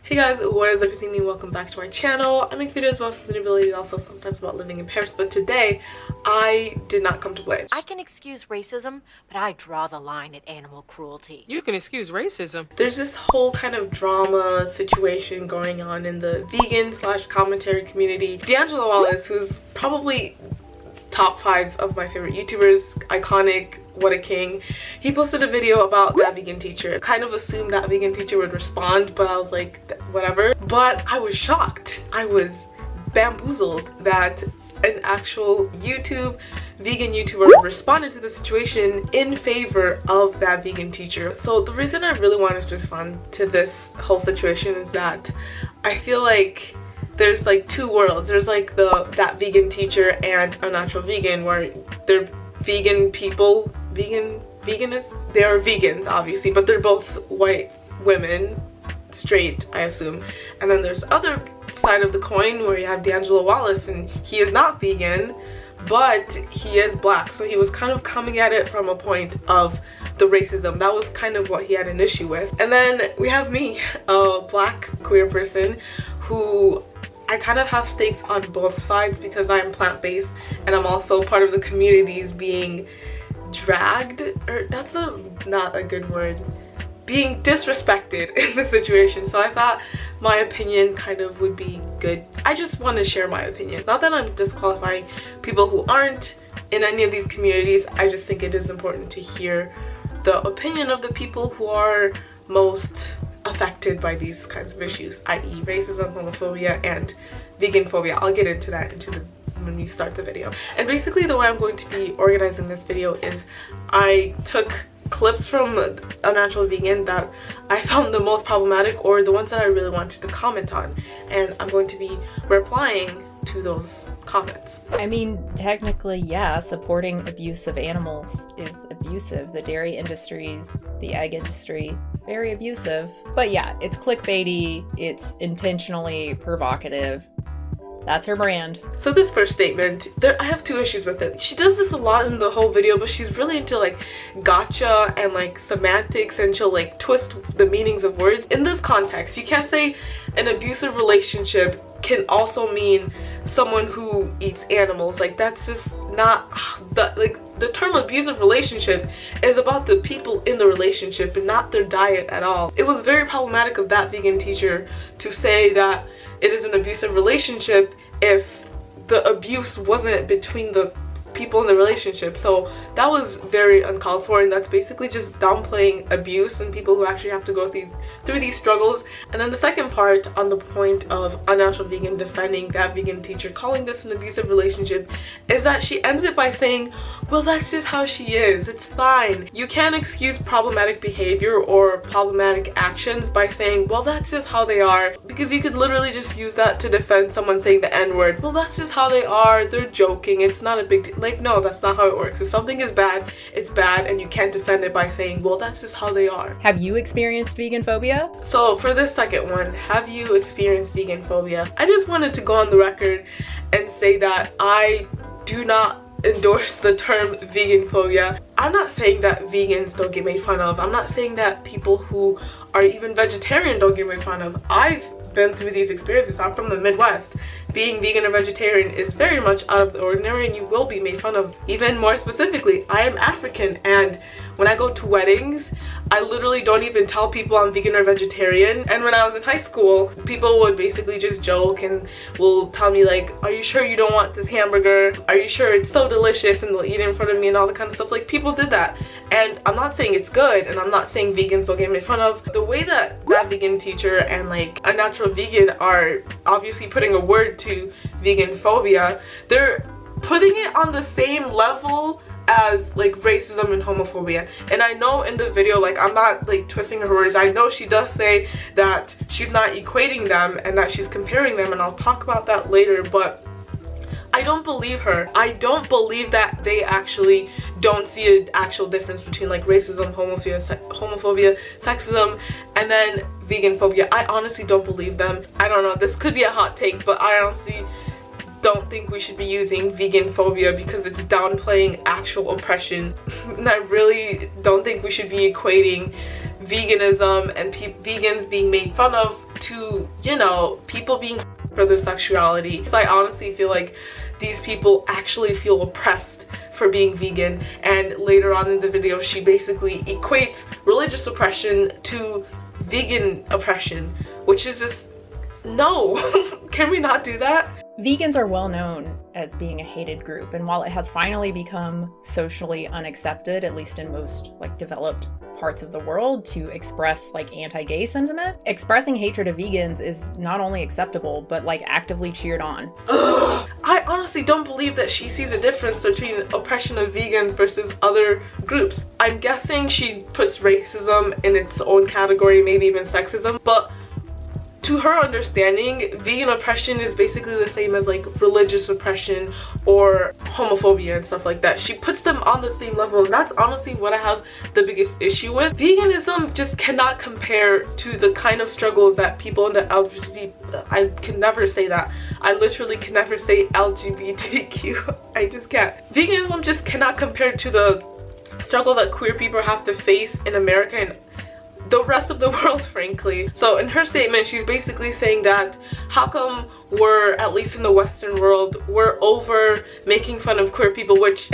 Hey guys, what is up? It's Aime. Welcome back to my channel. I make videos about sustainability and also sometimes about living in Paris, but today I did not come to play. I can excuse racism, but I draw the line at animal cruelty. You can excuse racism. There's this whole kind of drama situation going on in the vegan / commentary community. D'Angelo Wallace, who's probably top 5 of my favorite YouTubers, iconic, what a king, he posted a video about that vegan teacher. I kind of assumed that vegan teacher would respond, but I was like, whatever. But I was shocked. I was bamboozled that an actual vegan YouTuber responded to the situation in favor of that vegan teacher. So the reason I really wanted to respond to this whole situation is that I feel like there's like two worlds. There's like that vegan teacher and unnatural vegan, where they're vegan people, veganists, they are vegans obviously, but they're both white women, straight I assume. And then there's the other side of the coin where you have D'Angelo Wallace, and he is not vegan, but he is black. So he was kind of coming at it from a point of the racism. That was kind of what he had an issue with. And then we have me, a black queer person, who I kind of have stakes on both sides because I'm plant-based and I'm also part of the communities being dragged, or that's not a good word, being disrespected in the situation. So I thought my opinion kind of would be good. I just want to share my opinion. Not that I'm disqualifying people who aren't in any of these communities. I just think it is important to hear the opinion of the people who are most affected by these kinds of issues, i.e. racism, homophobia, and vegan phobia. I'll get into that when we start the video. And basically the way I'm going to be organizing this video is I took clips from Unnatural Vegan that I found the most problematic, or the ones that I really wanted to comment on, and I'm going to be replying to those comments. I mean, technically, yeah, supporting abuse of animals is abusive. The dairy industries, the egg industry, very abusive. But yeah, it's clickbaity, it's intentionally provocative. That's her brand. So this first statement, I have two issues with it. She does this a lot in the whole video, but she's really into like gotcha and like semantics, and she'll like twist the meanings of words. In this context, you can't say an abusive relationship can also mean someone who eats animals. Like, that's just not the term abusive relationship is about the people in the relationship and not their diet at all. It was very problematic of that vegan teacher to say that it is an abusive relationship if the abuse wasn't between the people in the relationship. So that was very uncalled for, and that's basically just downplaying abuse and people who actually have to go through these struggles. And then the second part, on the point of Unnatural Vegan defending that vegan teacher, calling this an abusive relationship, is that she ends it by saying, well, that's just how she is, it's fine. You can't excuse problematic behavior or problematic actions by saying, well, that's just how they are, because you could literally just use that to defend someone saying the N-word. Well, that's just how they are, they're joking, it's not a big deal. Like, no, that's not how it works. If something is bad, it's bad, and you can't defend it by saying, well, that's just how they are. Have you experienced vegan phobia? So for this second one, have you experienced vegan phobia? I just wanted to go on the record and say that I do not endorse the term vegan phobia. I'm not saying that vegans don't get made fun of. I'm not saying that people who are even vegetarian don't get made fun of. I've been through these experiences. I'm from the Midwest. Being vegan or vegetarian is very much out of the ordinary, and you will be made fun of. Even more specifically, I am African, and when I go to weddings, I literally don't even tell people I'm vegan or vegetarian. And when I was in high school, people would basically just joke and will tell me like, are you sure you don't want this hamburger? Are you sure it's so delicious? And they'll eat it in front of me and all the kind of stuff. Like, people did that. And I'm not saying it's good, and I'm not saying vegans don't get made fun of. The way that vegan teacher and like Unnatural Vegan are obviously putting a word to vegan phobia, they're putting it on the same level as like racism and homophobia. And I know in the video, like, I'm not like twisting her words, I know she does say that she's not equating them and that she's comparing them, and I'll talk about that later, but I don't believe her. I don't believe that they actually don't see an actual difference between like racism, homophobia, sexism, and then vegan phobia. I honestly don't believe them. I don't know, this could be a hot take, but I honestly don't think we should be using vegan phobia because it's downplaying actual oppression. And I really don't think we should be equating veganism and vegans being made fun of to, you know, people being for their sexuality. So I honestly feel like these people actually feel oppressed for being vegan, and later on in the video she basically equates religious oppression to vegan oppression, which is just, no. Can we not do that? Vegans are well known as being a hated group, and while it has finally become socially unaccepted, at least in most like developed parts of the world, to express like anti-gay sentiment, expressing hatred of vegans is not only acceptable but like actively cheered on. Ugh. I honestly don't believe that she sees a difference between oppression of vegans versus other groups. I'm guessing she puts racism in its own category, maybe even sexism, but to her understanding, vegan oppression is basically the same as like religious oppression or homophobia and stuff like that. She puts them on the same level, and that's honestly what I have the biggest issue with. Veganism just cannot compare to the kind of struggles that people in the I can never say that. I literally can never say LGBTQ. I just can't. Veganism just cannot compare to the struggle that queer people have to face in America and the rest of the world, frankly. So in her statement, she's basically saying that how come we're, at least in the Western world, we're over making fun of queer people, which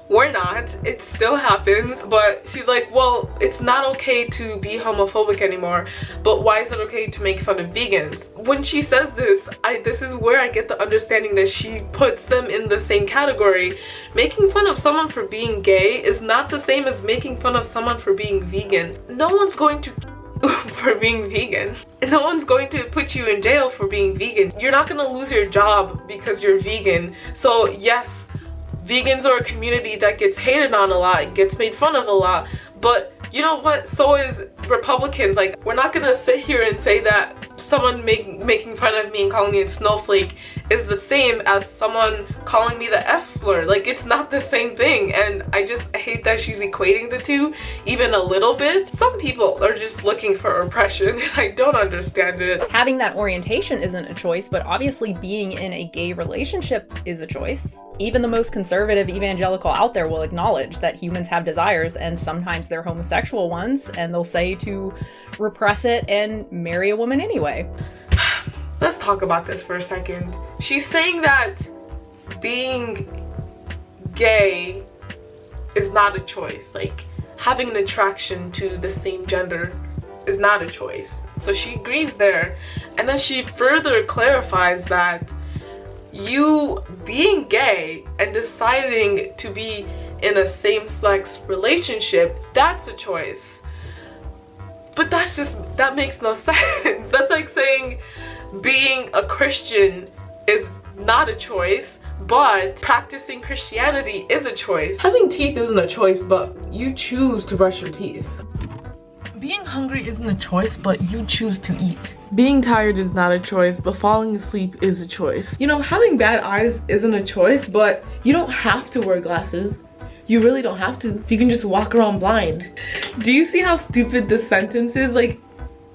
we're not. It still happens, but she's like, well, it's not okay to be homophobic anymore, but why is it okay to make fun of vegans? When she says this, this is where I get the understanding that she puts them in the same category. Making fun of someone for being gay is not the same as making fun of someone for being vegan. No one's going to for being vegan. No one's going to put you in jail for being vegan. You're not gonna lose your job because you're vegan. So yes, vegans are a community that gets hated on a lot, gets made fun of a lot, but you know what, so is Republicans. Like, we're not gonna sit here and say that someone making fun of me and calling me a snowflake is the same as someone calling me the F slur. Like, it's not the same thing, and I just hate that she's equating the two even a little bit. Some people are just looking for oppression, and I don't understand it. Having that orientation isn't a choice, but obviously being in a gay relationship is a choice. Even the most conservative evangelical out there will acknowledge that humans have desires, and sometimes they're homosexual ones, and they'll say to repress it and marry a woman anyway. Let's talk about this for a second. She's saying that being gay is not a choice. Like, having an attraction to the same gender is not a choice. So she agrees there, and then she further clarifies that you being gay and deciding to be in a same-sex relationship, that's a choice. But that makes no sense. That's like saying being a Christian is not a choice, but practicing Christianity is a choice. Having teeth isn't a choice, but you choose to brush your teeth. Being hungry isn't a choice, but you choose to eat. Being tired is not a choice, but falling asleep is a choice. You know, having bad eyes isn't a choice, but you don't have to wear glasses. You really don't have to. You can just walk around blind. Do you see how stupid this sentence is? Like,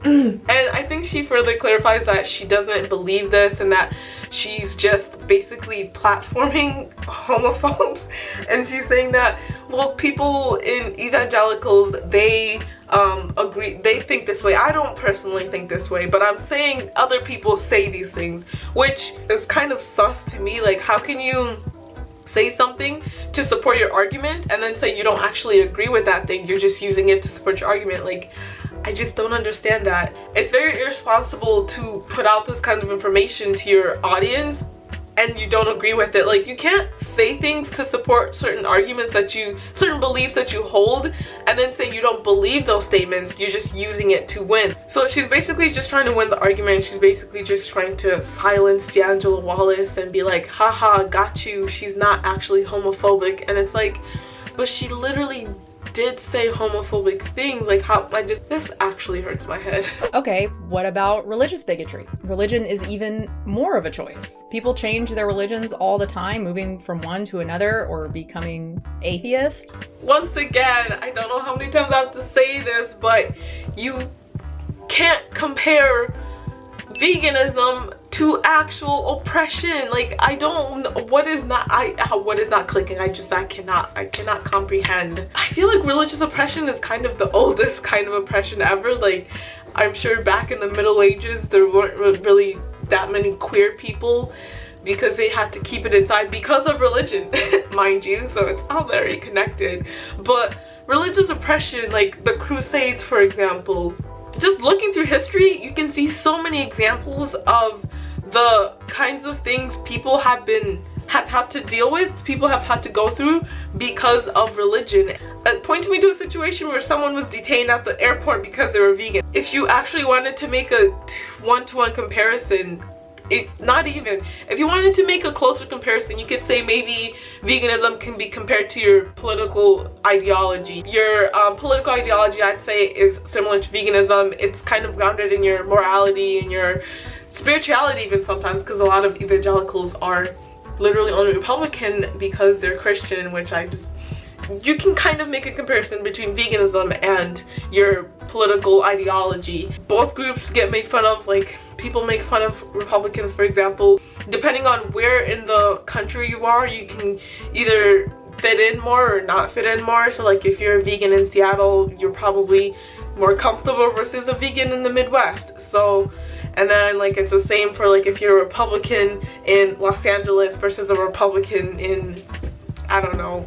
and I think she further clarifies that she doesn't believe this and that she's just basically platforming homophobes. And she's saying that, well, people in evangelicals, they agree, they think this way. I don't personally think this way, but I'm saying other people say these things, which is kind of sus to me. Like, how can you say something to support your argument and then say you don't actually agree with that thing, you're just using it to support your argument? Like, I just don't understand that. It's very irresponsible to put out this kind of information to your audience and you don't agree with it. Like, you can't say things to support certain arguments that certain beliefs that you hold, and then say you don't believe those statements. You're just using it to win. So she's basically just trying to win the argument. She's basically just trying to silence D'Angelo Wallace and be like, haha, got you, she's not actually homophobic. And it's like, but she literally did say homophobic things. Like, how, this actually hurts my head. Okay, what about religious bigotry? Religion is even more of a choice. People change their religions all the time, moving from one to another or becoming atheist. Once again, I don't know how many times I have to say this, but you can't compare veganism to actual oppression. Like, I don't, what is not clicking? I cannot comprehend. I feel like religious oppression is kind of the oldest kind of oppression ever. Like, I'm sure back in the Middle Ages there weren't really that many queer people because they had to keep it inside because of religion, mind you, so it's all very connected. But religious oppression, like the Crusades, for example, just looking through history, you can see so many examples of the kinds of things people have had to deal with, people have had to go through because of religion. Point me to a situation where someone was detained at the airport because they were vegan. If you actually wanted to make a one-to-one comparison, if you wanted to make a closer comparison, you could say maybe veganism can be compared to your political ideology. Your political ideology, I'd say, is similar to veganism. It's kind of grounded in your morality and your spirituality even sometimes, because a lot of evangelicals are literally only Republican because they're Christian, which you can kind of make a comparison between veganism and your political ideology. Both groups get made fun of, like people make fun of Republicans, for example. Depending on where in the country you are, you can either fit in more or not fit in more. So like if you're a vegan in Seattle, you're probably more comfortable versus a vegan in the Midwest. So, and then like it's the same for like if you're a Republican in Los Angeles versus a Republican in, I don't know,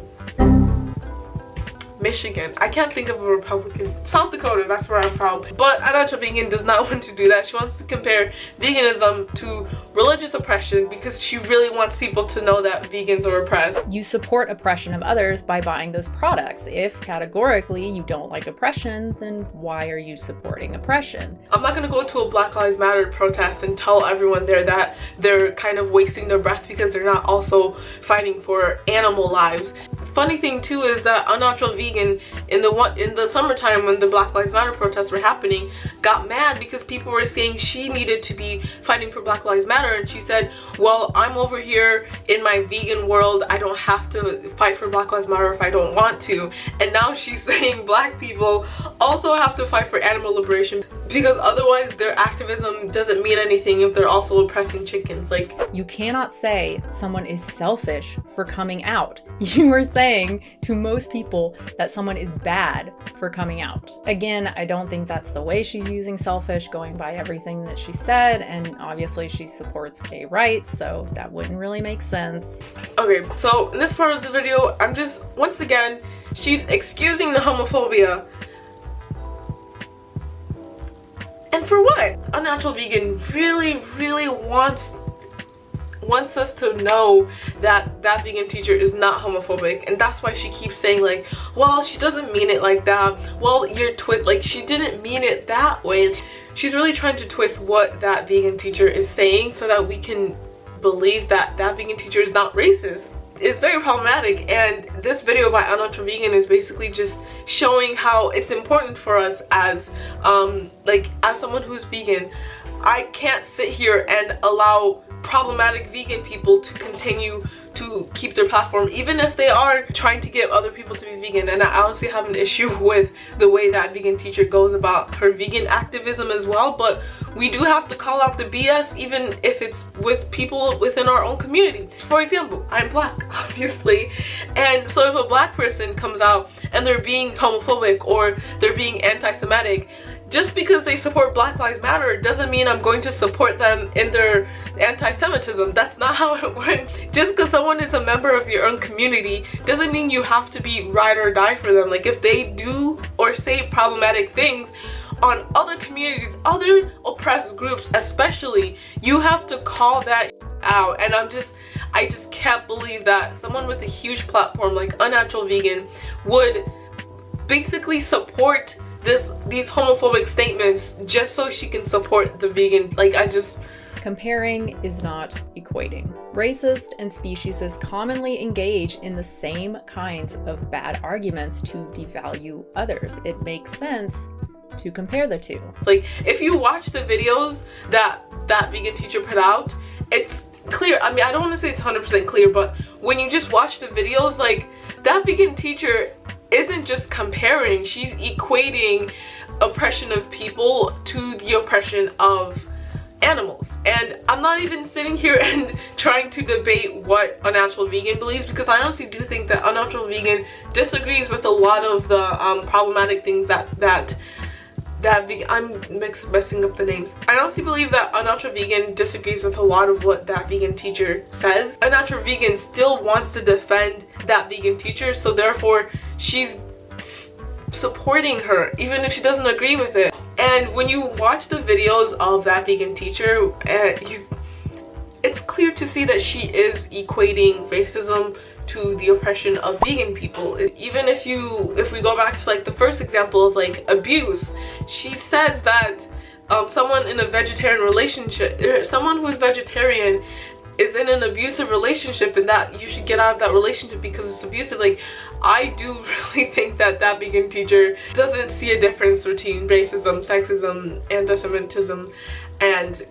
Michigan. I can't think of a Republican. South Dakota, that's where I'm from. But Unnatural Vegan does not want to do that. She wants to compare veganism to religious oppression because she really wants people to know that vegans are oppressed. You support oppression of others by buying those products. If categorically you don't like oppression, then why are you supporting oppression? I'm not gonna go to a Black Lives Matter protest and tell everyone there that they're kind of wasting their breath because they're not also fighting for animal lives. Funny thing too is that Unnatural Vegan in the summertime when the Black Lives Matter protests were happening got mad because people were saying she needed to be fighting for Black Lives Matter, and she said, well, I'm over here in my vegan world, I don't have to fight for Black Lives Matter if I don't want to. And now she's saying black people also have to fight for animal liberation because otherwise their activism doesn't mean anything if they're also oppressing chickens. Like, you cannot say someone is selfish for coming out. You are saying to most people that someone is bad for coming out. Again, I don't think that's the way she's using selfish, going by everything that she said, and obviously she supports gay rights, so that wouldn't really make sense. Okay, so in this part of the video, I'm just, once again, she's excusing the homophobia. And for what? Unnatural Vegan really wants us to know that that vegan teacher is not homophobic, and that's why she keeps saying like, well, she doesn't mean it like that, well, like she didn't mean it that way. She's really trying to twist what that vegan teacher is saying so that we can believe that that vegan teacher is not racist. It's very problematic, and this video by Unnatural Vegan is basically just showing how it's important for us as as someone who's vegan. I can't sit here and allow problematic vegan people to continue to keep their platform, even if they are trying to get other people to be vegan. And I honestly have an issue with the way that vegan teacher goes about her vegan activism as well, but we do have to call out the BS even if it's with people within our own community. For example, I'm black, obviously, and so if a black person comes out and they're being homophobic or they're being anti-Semitic, just because they support Black Lives Matter doesn't mean I'm going to support them in their anti-Semitism. That's not how it works. Just because someone is a member of your own community doesn't mean you have to be ride or die for them. Like, if they do or say problematic things on other communities, other oppressed groups especially, you have to call that out. And I just can't believe that someone with a huge platform like Unnatural Vegan would basically support these homophobic statements just so she can support the vegan. Like, Comparing is not equating. Racists and speciesists commonly engage in the same kinds of bad arguments to devalue others. It makes sense to compare the two. Like, if you watch the videos that vegan teacher put out, it's clear. I mean, I don't want to say it's 100% clear, but when you just watch the videos, like, that vegan teacher isn't just comparing, she's equating oppression of people to the oppression of animals. And I'm not even sitting here and trying to debate what unnatural vegan believes, because I honestly do think that unnatural vegan disagrees with a lot of the problematic things that I'm messing up the names. I honestly believe that unnatural vegan disagrees with a lot of what that vegan teacher says. Unnatural vegan still wants to defend that vegan teacher, so therefore she's supporting her even if she doesn't agree with it. And when you watch the videos of that vegan teacher, it's clear to see that she is equating racism to the oppression of vegan people. Even if we go back to like the first example of like abuse, she says that someone in a vegetarian relationship, someone who is vegetarian is in an abusive relationship, and that you should get out of that relationship because it's abusive. Like, I do really think that that vegan teacher doesn't see a difference between racism, sexism, anti-Semitism, and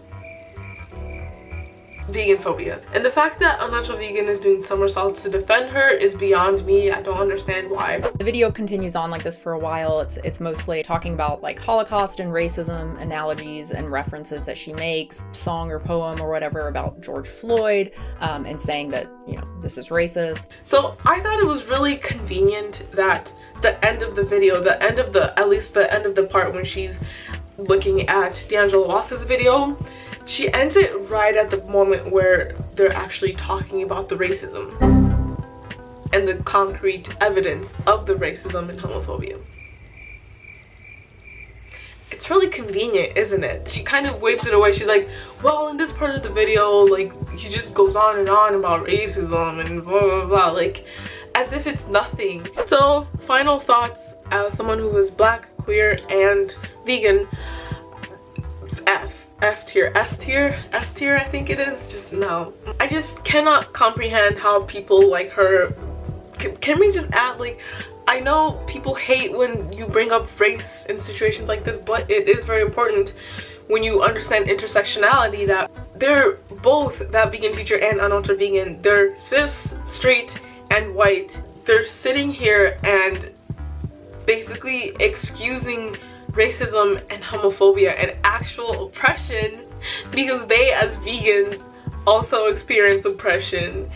vegan phobia. And the fact that unnatural vegan is doing somersaults to defend her is beyond me. I don't understand why. The video continues on like this for a while. It's mostly talking about like Holocaust and racism analogies and references that she makes, song or poem or whatever about George Floyd, and saying that, you know, this is racist. So I thought it was really convenient that the end of the video, at least the end of the part when she's looking at D'Angelo Wallace's video, she ends it right at the moment where they're actually talking about the racism and the concrete evidence of the racism and homophobia. It's really convenient, isn't it? She kind of wipes it away. She's like, well, in this part of the video, like, he just goes on and on about racism and blah blah blah, like as if it's nothing. So final thoughts as someone who is black, queer, and vegan: F tier, S tier, I think it is. Just no. I just cannot comprehend how people like her, can we just add, like, I know people hate when you bring up race in situations like this, but it is very important when you understand intersectionality that they're both, that vegan teacher and unnatural vegan, they're cis, straight, and white. They're sitting here and basically excusing racism and homophobia and actual oppression because they as vegans also experience oppression.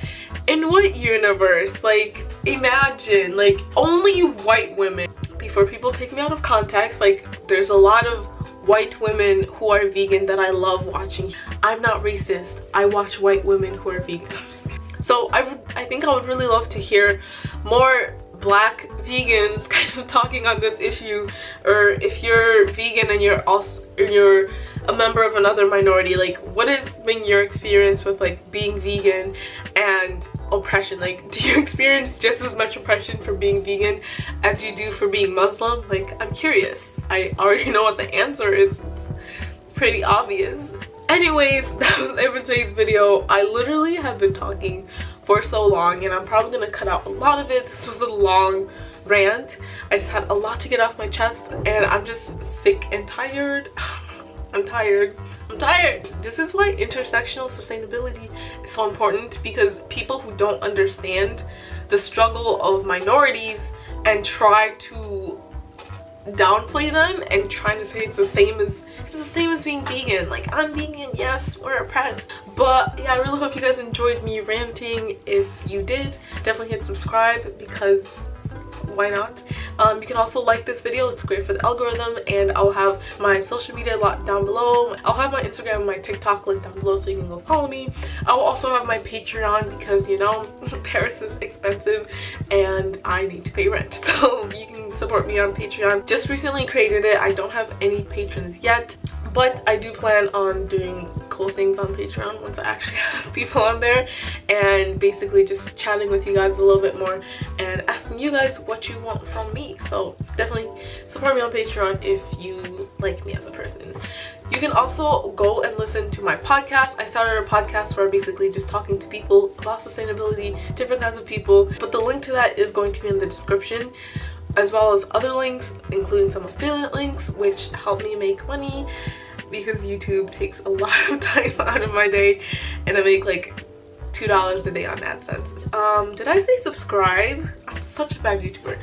In what universe? Like, imagine, like, only white women. Before people take me out of context, like, there's a lot of white women who are vegan that I love watching. I'm not racist. I watch white women who are vegan. So I think I would really love to hear more black vegans kind of talking on this issue, or if you're vegan and you're a member of another minority, like, what has been your experience with like being vegan and oppression? Like, do you experience just as much oppression for being vegan as you do for being Muslim? Like, I'm curious. I already know what the answer is. It's pretty obvious. Anyways, that was it for today's video. I literally have been talking for so long, and I'm probably gonna cut out a lot of it. This was a long rant. I just had a lot to get off my chest, and I'm just sick and tired. I'm tired. This is why intersectional sustainability is so important, because people who don't understand the struggle of minorities and try to downplay them and trying to say it's the same as being vegan. Like, I'm vegan, yes, we're oppressed. But yeah, I really hope you guys enjoyed me ranting. If you did, definitely hit subscribe, because why not? You can also like this video, it's great for the algorithm, and I'll have my social media locked down below. I'll have my Instagram and my TikTok linked down below so you can go follow me. I'll also have my Patreon, because, you know, Paris is expensive and I need to pay rent, so you can support me on Patreon. Just recently created it. I don't have any patrons yet, but I do plan on doing cool things on Patreon once I actually have people on there, and basically just chatting with you guys a little bit more and asking you guys what you want from me. So definitely support me on Patreon if you like me as a person. You can also go and listen to my podcast. I started a podcast where I'm basically just talking to people about sustainability, different kinds of people, but the link to that is going to be in the description, as well as other links, including some affiliate links, which help me make money, because YouTube takes a lot of time out of my day, and I make like $2 a day on AdSense. Did I say subscribe? I'm such a bad YouTuber.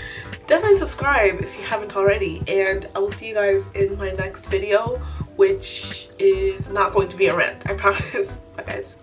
Definitely subscribe if you haven't already, and I will see you guys in my next video, which is not going to be a rant, I promise. Bye guys.